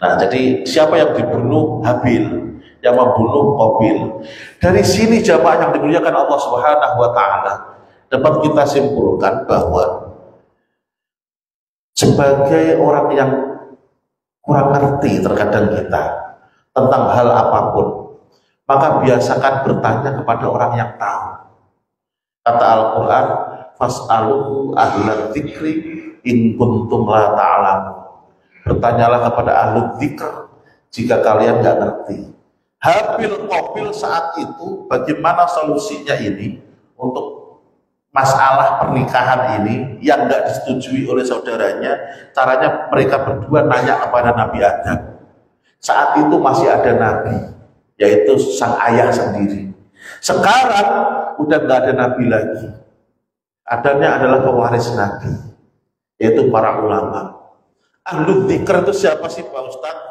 Nah, jadi siapa yang dibunuh? Habil, yang membunuh Qabil. Dari sini jamaah yang dimuliakan Allah Subhanahu wa taala, dapat kita simpulkan bahwa sebagai orang yang kurang ngerti terkadang kita tentang hal apapun, maka biasakan bertanya kepada orang yang tahu. Kata Al-Quran, fas'alu ahla dzikri in kuntum la ta'lamun. Bertanyalah kepada ahli dzikr jika kalian nggak ngerti. Habil Qabil saat itu bagaimana solusinya ini untuk masalah pernikahan ini yang nggak disetujui oleh saudaranya. Caranya mereka berdua nanya kepada Nabi Adam. Saat itu masih ada Nabi, yaitu sang ayah sendiri. Sekarang udah nggak ada Nabi lagi. Adanya adalah pewaris Nabi, yaitu para ulama. Ahlul dzikr itu siapa sih Pak Ustadz?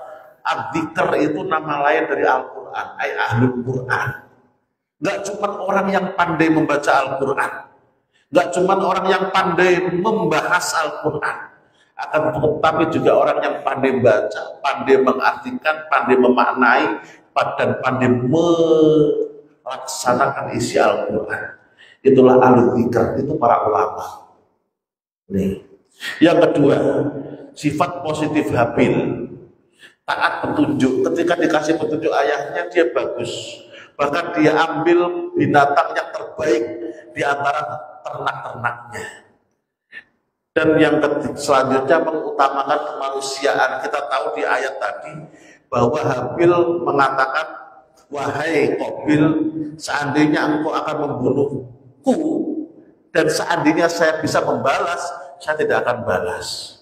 Ad-dzikr itu nama lain dari Al-Quran, ahlul Quran. Nggak cuma orang yang pandai membaca Al-Quran, nggak cuma orang yang pandai membahas Al-Quran, akan tetapi juga orang yang pandai baca, pandai mengartikan, pandai memaknai, dan pandai melaksanakan isi Al-Quran. Itulah ahlul dzikr, itu para ulama. Nih. Yang kedua, sifat positif Habil, taat petunjuk. Ketika dikasih petunjuk ayahnya, dia bagus. Bahkan dia ambil binatang yang terbaik di antara ternak-ternaknya. Dan yang selanjutnya mengutamakan kemanusiaan. Kita tahu di ayat tadi bahwa Habil mengatakan, wahai Qabil, seandainya engkau akan membunuhku dan seandainya saya bisa membalas, saya tidak akan balas.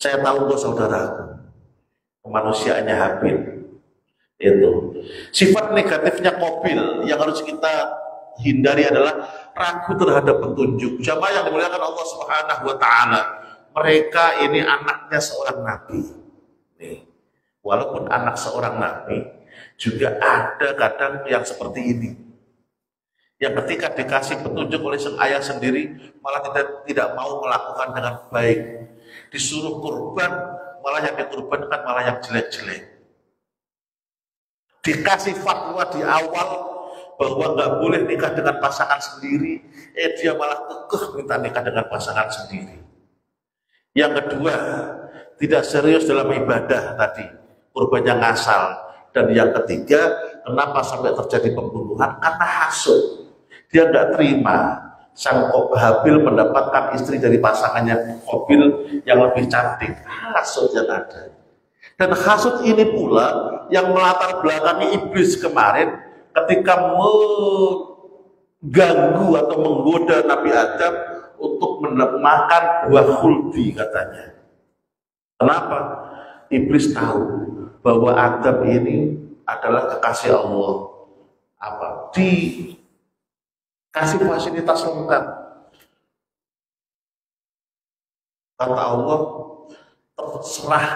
Saya tahu kok saudaraku, kemanusiaannya Habil. Itu sifat negatifnya Qabil yang harus kita hindari adalah ragu terhadap petunjuk. Jamaah yang dimuliakan Allah Subhanahu wa taala, mereka ini anaknya seorang nabi. Nih, walaupun anak seorang nabi, juga ada kadang yang seperti ini. Yang ketika dikasih petunjuk oleh sang ayah sendiri, malah tidak mau melakukan dengan baik. Disuruh kurban, malah yang dikurbankan malah yang jelek-jelek. Dikasih fatwa di awal bahwa nggak boleh nikah dengan pasangan sendiri, dia malah kekeh minta nikah dengan pasangan sendiri. Yang kedua, tidak serius dalam ibadah tadi, kurbannya ngasal. Dan yang ketiga, kenapa sampai terjadi pembunuhan? Karena hasud. Dia nggak terima sang Habil mendapatkan istri dari pasangannya Qabil yang lebih cantik. Hasud yang ada. Dan hasud ini pula yang melatar belakangi iblis kemarin ketika mengganggu atau menggoda Nabi Adam untuk makan buah khuldi katanya. Kenapa? Iblis tahu bahwa Adam ini adalah kekasih Allah. Kasih fasilitas lengkap. Kata Allah, terserah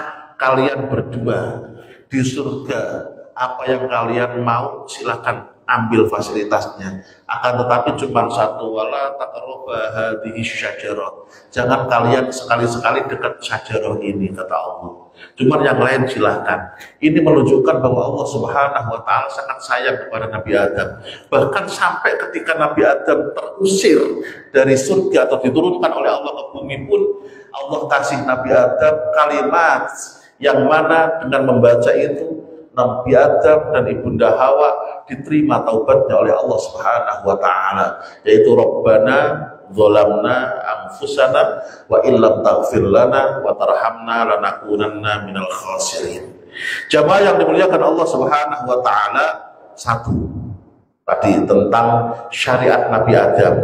kalian berdua di surga, apa yang kalian mau silakan ambil fasilitasnya. Akan tetapi cuma satu, wala taqrabu hadhihi syajarah. Jangan kalian sekali-sekali dekat syajarah ini, kata Allah. Cuma yang lain silahkan. Ini menunjukkan bahwa Allah Subhanahu wa taala sangat sayang kepada Nabi Adam. Bahkan sampai ketika Nabi Adam terusir dari surga atau diturunkan oleh Allah ke bumi pun, Allah kasih Nabi Adam kalimat yang mana dengan membaca itu Nabi Adam dan Ibunda Hawa diterima taubatnya oleh Allah Subhanahu wa taala, yaitu Rabbana dzalamna anfusana wa illam taghfir lana wa tarhamna lanakunanna minal khasirin. Jamaah yang dimuliakan Allah Subhanahu wa taala, satu tadi tentang syariat Nabi Adam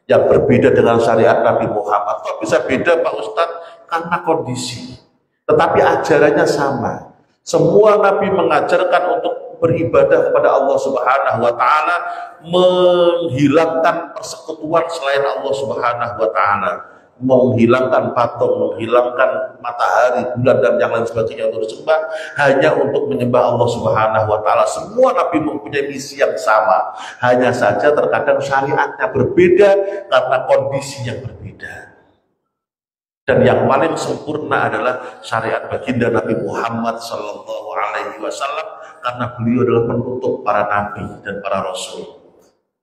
yang berbeda dengan syariat Nabi Muhammad. Kok bisa beda Pak Ustadz? Karena kondisi. Tetapi ajarannya sama. Semua Nabi mengajarkan untuk beribadah kepada Allah Subhanahu wa taala, menghilangkan persekutuan selain Allah Subhanahu wa taala, menghilangkan patung, menghilangkan matahari, bulan dan yang lain sebagainya untuk disembah, hanya untuk menyembah Allah Subhanahu wa taala. Semua nabi mempunyai misi yang sama, hanya saja terkadang syariatnya berbeda karena kondisi yang berbeda. Dan yang paling sempurna adalah syariat baginda Nabi Muhammad Sallallahu Alaihi Wasallam, karena beliau adalah penutup para nabi dan para rasul.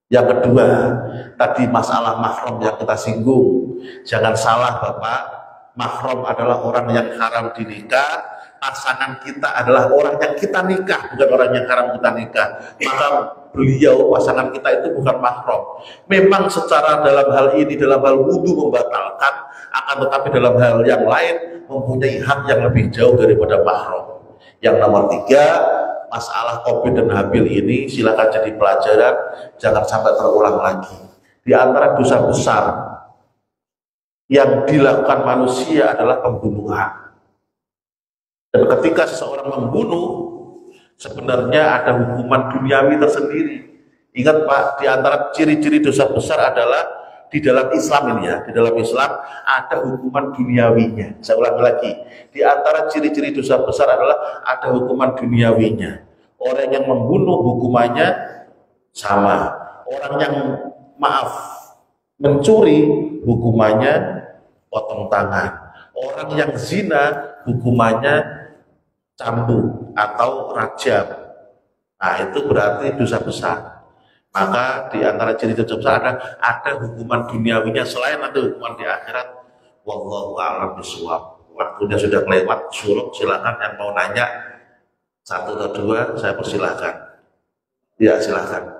Yang kedua, tadi masalah mahram yang kita singgung. Jangan salah Bapak, mahram adalah orang yang haram dinikah, pasangan kita adalah orang yang kita nikah, bukan orang yang haram kita nikah. Maka beliau, pasangan kita itu bukan mahram. Memang secara dalam hal ini, dalam hal wudhu membatalkan, akan tetapi dalam hal yang lain mempunyai hak yang lebih jauh daripada mahram. Yang nomor tiga, masalah Qabil dan Habil ini silakan jadi pelajaran, jangan sampai terulang lagi. Di antara dosa besar yang dilakukan manusia adalah pembunuhan. Dan ketika seseorang membunuh, sebenarnya ada hukuman duniawi tersendiri. Ingat Pak, di antara ciri-ciri dosa besar adalah di dalam Islam ini ya, di dalam Islam ada hukuman duniawinya. Saya ulangi lagi, di antara ciri-ciri dosa besar adalah ada hukuman duniawinya. Orang yang membunuh hukumannya sama. Orang yang mencuri hukumannya potong tangan. Orang yang zina hukumannya cambuk atau rajam. Nah itu berarti dosa besar. Maka di antara ciri dosa besar ada hukuman duniawinya selain ada hukuman di akhirat. Wallahu a'lam bishawab. Waktunya sudah kelewat, Suruk silakan yang mau nanya. 1 atau 2 saya persilahkan. Ya silakan.